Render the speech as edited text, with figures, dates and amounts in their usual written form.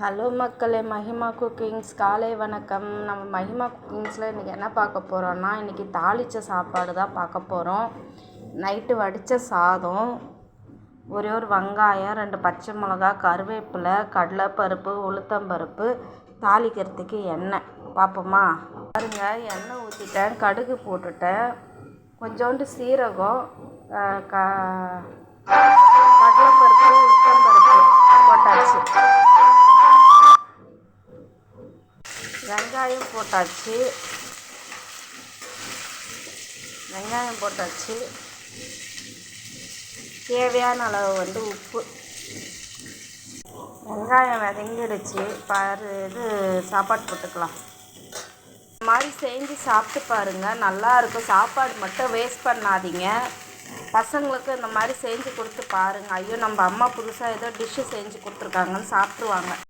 Hello மக்களே, Mahima cookings காலை வணக்கம். நம்ம மஹிமா குக்கிங்ஸில் இன்றைக்கி என்ன பார்க்க போகிறோன்னா, இன்றைக்கி தாளித்த சாப்பாடு தான் பார்க்க போகிறோம். நைட்டு வடித்த சாதம், ஒரே ஒரு வெங்காயம், 2 பச்சை மிளகா, கருவேப்பிலை, கடலைப்பருப்பு, உளுத்தம்பருப்பு, தாளிக்கிறதுக்கு எண்ணெய். பார்ப்போமா? பாருங்க, எண்ணெய் ஊற்றிட்டேன், கடுகு போட்டுட்டேன், கொஞ்சோண்டு சீரகம், கடலைப்பருப்பு, உளுத்தம்பருப்பு போட்டாச்சு, வெங்காயம் போட்டாச்சு, தேவையான அளவு உப்பு. வெங்காயம் வதங்கிடுச்சு பாரு. சாப்பாடு போட்டுக்கலாம். இந்த மாதிரி செஞ்சு சாப்பிட்டு பாருங்கள், நல்லாயிருக்கும். சாப்பாடு மட்டும் வேஸ்ட் பண்ணாதீங்க. பசங்களுக்கு இந்த மாதிரி செஞ்சு கொடுத்து பாருங்கள். ஐயோ, நம்ம அம்மா புதுசாக ஏதோ டிஷ்ஷு செஞ்சு கொடுத்துருக்காங்கன்னு சாப்பிட்ருவாங்க.